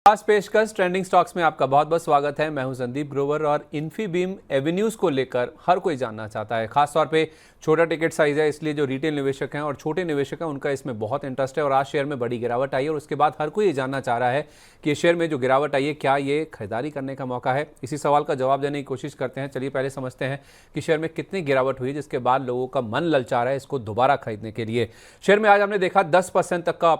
खास पेशकश trending stocks में आपका बहुत बहुत स्वागत है। मैं हूं संदीप ग्रोवर और इन्फीबीम एवेन्यूज को लेकर हर कोई जानना चाहता है। खासतौर पे छोटा टिकट साइज है, इसलिए जो रिटेल निवेशक हैं और छोटे निवेशक हैं उनका इसमें बहुत इंटरेस्ट है। और आज शेयर में बड़ी गिरावट आई है और उसके बाद हर कोई ये जानना चाह रहा है कि शेयर में जो गिरावट आई है क्या ये खरीदारी करने का मौका है। इसी सवाल का जवाब देने की कोशिश करते हैं। चलिए पहले समझते हैं कि शेयर में कितनी गिरावट हुई जिसके बाद लोगों का मन ललचा रहा है इसको दोबारा खरीदने के लिए। शेयर में आज हमने देखा 10% तक का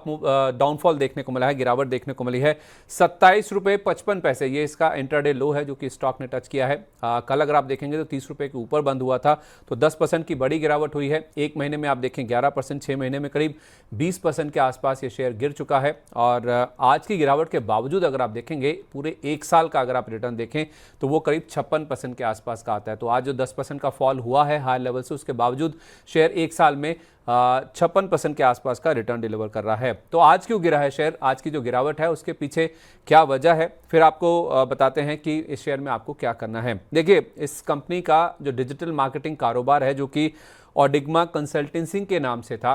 डाउनफॉल देखने को मिला है, गिरावट देखने को मिली है। 27.55 ये इसका इंट्राडे लो है जो कि स्टॉक ने टच किया है। कल अगर आप देखेंगे तो 30 रुपए के ऊपर बंद हुआ था, तो 10% की बड़ी गिरावट हुई है। एक महीने में आप देखें 11%, 6 महीने में करीब 20% के आसपास ये शेयर गिर चुका है। और आज की गिरावट के बावजूद अगर आप देखेंगे पूरे एक साल का अगर आप रिटर्न देखें तो वो करीब 56% के आसपास का आता है। तो आज जो 10% का फॉल हुआ है हाई लेवल से, उसके बावजूद शेयर एक साल में 56% के आसपास का रिटर्न डिलीवर कर रहा है। तो आज क्यों गिरा है शेयर, आज की जो गिरावट है उसके पीछे क्या वजह है, फिर आपको बताते हैं कि इस शेयर में आपको क्या करना है। देखिए, इस कंपनी का जो डिजिटल मार्केटिंग कारोबार है जो कि ऑडिग्मा कंसल्टेंसी के नाम से था,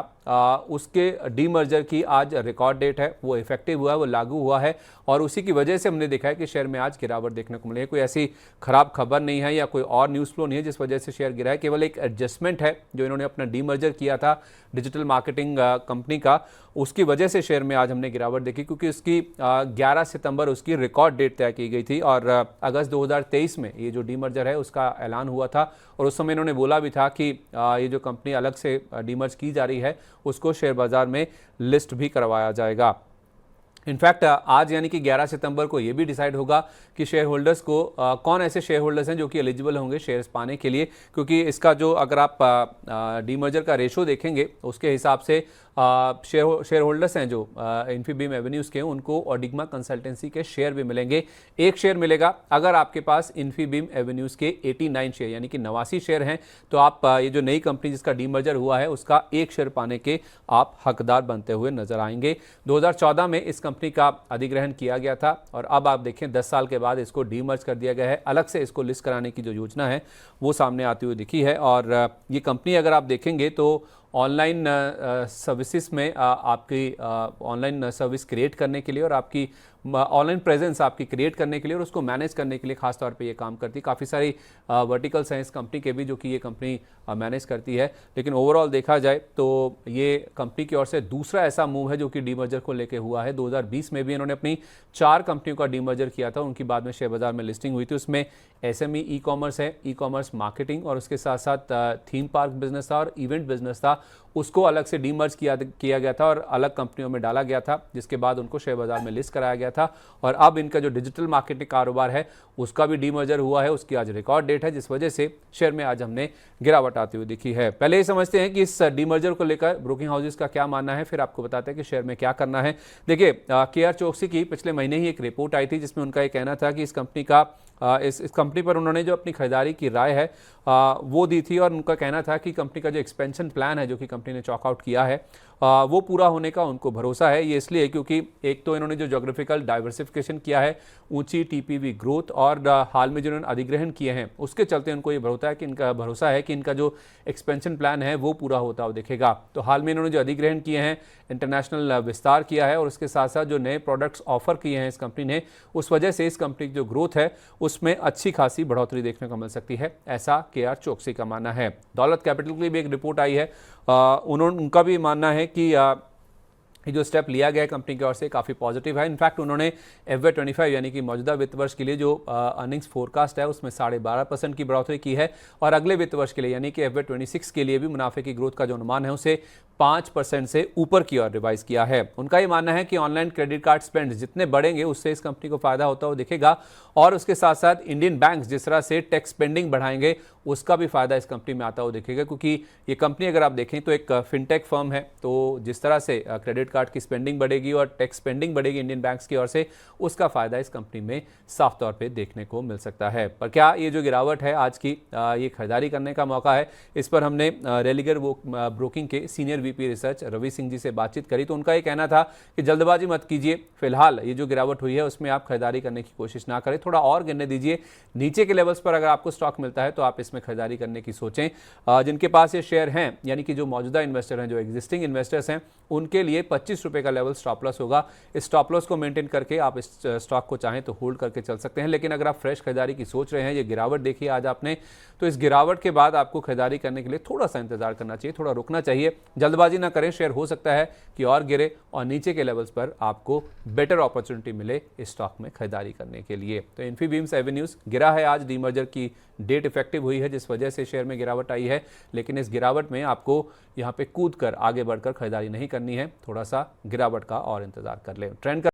उसके डीमर्जर की आज रिकॉर्ड डेट है, वो इफेक्टिव हुआ है, वो लागू हुआ है। और उसी की वजह से हमने देखा है कि शेयर में आज गिरावट देखने को मिली है। कोई ऐसी खराब खबर नहीं है या कोई और न्यूज़ फ्लो नहीं है जिस वजह से शेयर गिरा है। केवल एक एडजस्टमेंट है जो इन्होंने अपना डीमर्जर किया था डिजिटल मार्केटिंग कंपनी का, उसकी वजह से शेयर में आज हमने गिरावट देखी। क्योंकि उसकी 11 सितंबर उसकी रिकॉर्ड डेट तय की गई थी और अगस्त 2023 में ये जो डीमर्जर है उसका ऐलान हुआ था। और उस समय इन्होंने बोला भी था कि ये जो कंपनी अलग से डीमर्ज की जा रही है उसको शेयर बाजार में लिस्ट भी करवाया जाएगा। इनफैक्ट आज यानी कि 11 सितंबर को ये भी डिसाइड होगा कि शेयर होल्डर्स को कौन ऐसे शेयर होल्डर्स हैं जो कि एलिजिबल होंगे शेयर्स पाने के लिए। क्योंकि इसका जो अगर आप डीमर्जर का रेशो देखेंगे उसके हिसाब से शेयर होल्डर्स हैं जो इन्फीबीम एवेन्यूज़ के, उनको ऑडिग्मा कंसल्टेंसी के शेयर भी मिलेंगे। एक शेयर मिलेगा अगर आपके पास इन्फीबीम एवेन्यूज़ के 89 शेयर यानी कि 89 शेयर हैं तो आप ये जो नई कंपनी जिसका डीमर्जर हुआ है उसका एक शेयर पाने के आप हकदार बनते हुए नजर आएंगे। 2014 में इस कंपनी का अधिग्रहण किया गया था और अब आप देखें 10 साल के बाद इसको डीमर्ज कर दिया गया है। अलग से इसको लिस्ट कराने की जो योजना है वो सामने आती हुई दिखी है। और ये कंपनी अगर आप देखेंगे तो ऑनलाइन सर्विसेज में आपकी ऑनलाइन सर्विस क्रिएट करने के लिए और आपकी ऑनलाइन प्रेजेंस आपकी क्रिएट करने के लिए और उसको मैनेज करने के लिए खास तौर पे ये काम करती है। काफ़ी सारी वर्टिकल्स हैं इस कंपनी के भी जो कि ये कंपनी मैनेज करती है। लेकिन ओवरऑल देखा जाए तो ये कंपनी की ओर से दूसरा ऐसा मूव है जो कि डीमर्जर को लेके हुआ है। 2020 में भी इन्होंने अपनी 4 कंपनियों का डीमर्जर किया था, उनकी बाद में शेयर बाजार में लिस्टिंग हुई थी। उसमें एसएमई ई कॉमर्स है, ई कॉमर्स मार्केटिंग और उसके साथ साथ थीम पार्क बिजनेस था और इवेंट बिजनेस था, उसको अलग से डीमर्ज किया गया था और अलग कंपनियों में डाला गया था, जिसके बाद उनको शेयर बाजार में लिस्ट कराया गया था। और अब इनका जो डिजिटल मार्केटिंग कारोबार है उसका भी डीमर्जर हुआ है, उसकी आज रिकॉर्ड डेट है, जिस वजह से शेयर में आज हमने गिरावट आती हुई दिखी है। पहले ये समझते हैं कि इस डीमर्जर को लेकर ब्रोकिंग हाउसेस का क्या मानना है, फिर आपको बताते हैं कि शेयर में क्या करना है। देखिए, केआर चोकसी की पिछले महीने ही एक रिपोर्ट आई थी जिसमें उनका ये कहना था कि इस कंपनी का इस कंपनी पर उन्होंने जो अपनी खरीदारी की राय है वो दी थी। और उनका कहना था कि कंपनी का जो एक्सपेंशन प्लान है जो कि कंपनी ने चॉकआउट किया है वो पूरा होने का उनको भरोसा है। ये इसलिए क्योंकि एक तो इन्होंने जो जोग्राफिकल डाइवर्सिफिकेशन किया है, ऊंची टीपीवी ग्रोथ और हाल में जो इन्होंने अधिग्रहण किए हैं उसके चलते उनको ये भरोसा है कि इनका जो एक्सपेंशन प्लान है वो पूरा होता हुआ दिखेगा। तो हाल में इन्होंने जो अधिग्रहण किए हैं, इंटरनेशनल विस्तार किया है और उसके साथ साथ जो नए प्रोडक्ट्स ऑफर किए हैं इस कंपनी ने, उस वजह से इस कंपनी की जो ग्रोथ है उसमें अच्छी खासी बढ़ोतरी देखने को मिल सकती है, ऐसा केआर चोकसी का मानना है। दौलत कैपिटल की भी एक रिपोर्ट आई है, उनका भी मानना है कि ये जो स्टेप लिया गया है कंपनी की ओर से काफ़ी पॉजिटिव है। इनफैक्ट उन्होंने FY25 यानी कि मौजूदा वित्त वर्ष के लिए जो अर्निंग्स फोरकास्ट है उसमें 12.5% की बढ़ोतरी की है और अगले वित्त वर्ष के लिए यानी कि FY26 के लिए भी मुनाफे की ग्रोथ का जो अनुमान है उसे 5% से ऊपर की ओर रिवाइज किया है। उनका ये मानना है कि ऑनलाइन क्रेडिट कार्ड स्पेंड जितने बढ़ेंगे उससे इस कंपनी को फायदा होता हुआ दिखेगा और उसके साथ साथ इंडियन बैंक्स जिस तरह से टैक्स स्पेंडिंग बढ़ाएंगे उसका भी फायदा इस कंपनी में आता हुआ दिखेगा। क्योंकि ये कंपनी अगर आप देखें तो एक फिनटेक फर्म है, तो जिस तरह से क्रेडिट कार्ड की स्पेंडिंग बढ़ेगी और टैक्स स्पेंडिंग बढ़ेगी इंडियन बैंक्स की ओर से, उसका फायदा इस कंपनी में साफ तौर पे देखने को मिल सकता है। पर क्या ये जो गिरावट है आज की, ये खरीदारी करने का मौका है? इस पर हमने रेलिगर ब्रोकिंग के senior VP research Ravi Singh ji से बातचीत करी तो उनका ये कहना था कि जल्दबाजी मत कीजिए, फिलहाल ये जो गिरावट हुई है उसमें आप खरीदारी करने की कोशिश ना करें, थोड़ा और गिरने दीजिए। नीचे के लेवल्स पर अगर आपको स्टॉक मिलता है तो आप इसमें खरीदारी करने की सोचें। जिनके पास ये शेयर हैं, यानी कि जो मौजूदा इन्वेस्टर हैं, जो एग्जिस्टिंग इन्वेस्टर्स हैं, उनके लिए 25 रुपये का लेवल स्टॉप लॉस होगा। इस स्टॉप लॉस को मेंटेन करके आप इस स्टॉक को चाहें तो होल्ड करके चल सकते हैं। लेकिन अगर आप फ्रेश खरीदारी की सोच रहे हैं, ये गिरावट देखिए आज आपने, तो इस गिरावट के बाद आपको खरीदारी करने के लिए थोड़ा सा इंतजार करना चाहिए, थोड़ा रुकना चाहिए, जल्दबाजी ना करें। शेयर हो सकता है कि और गिरे और नीचे के लेवल्स पर आपको बेटर अपॉर्चुनिटी मिले इस स्टॉक में खरीदारी करने के लिए। तो इन्फीबीम्स एवेन्यूज गिरा है आज, डीमर्जर की डेट इफेक्टिव हुई है जिस वजह से शेयर में गिरावट आई है, लेकिन इस गिरावट में आपको यहाँ पे कूद कर आगे बढ़कर खरीदारी नहीं करनी है, थोड़ा सा गिरावट का और इंतजार कर लें। ट्रेंड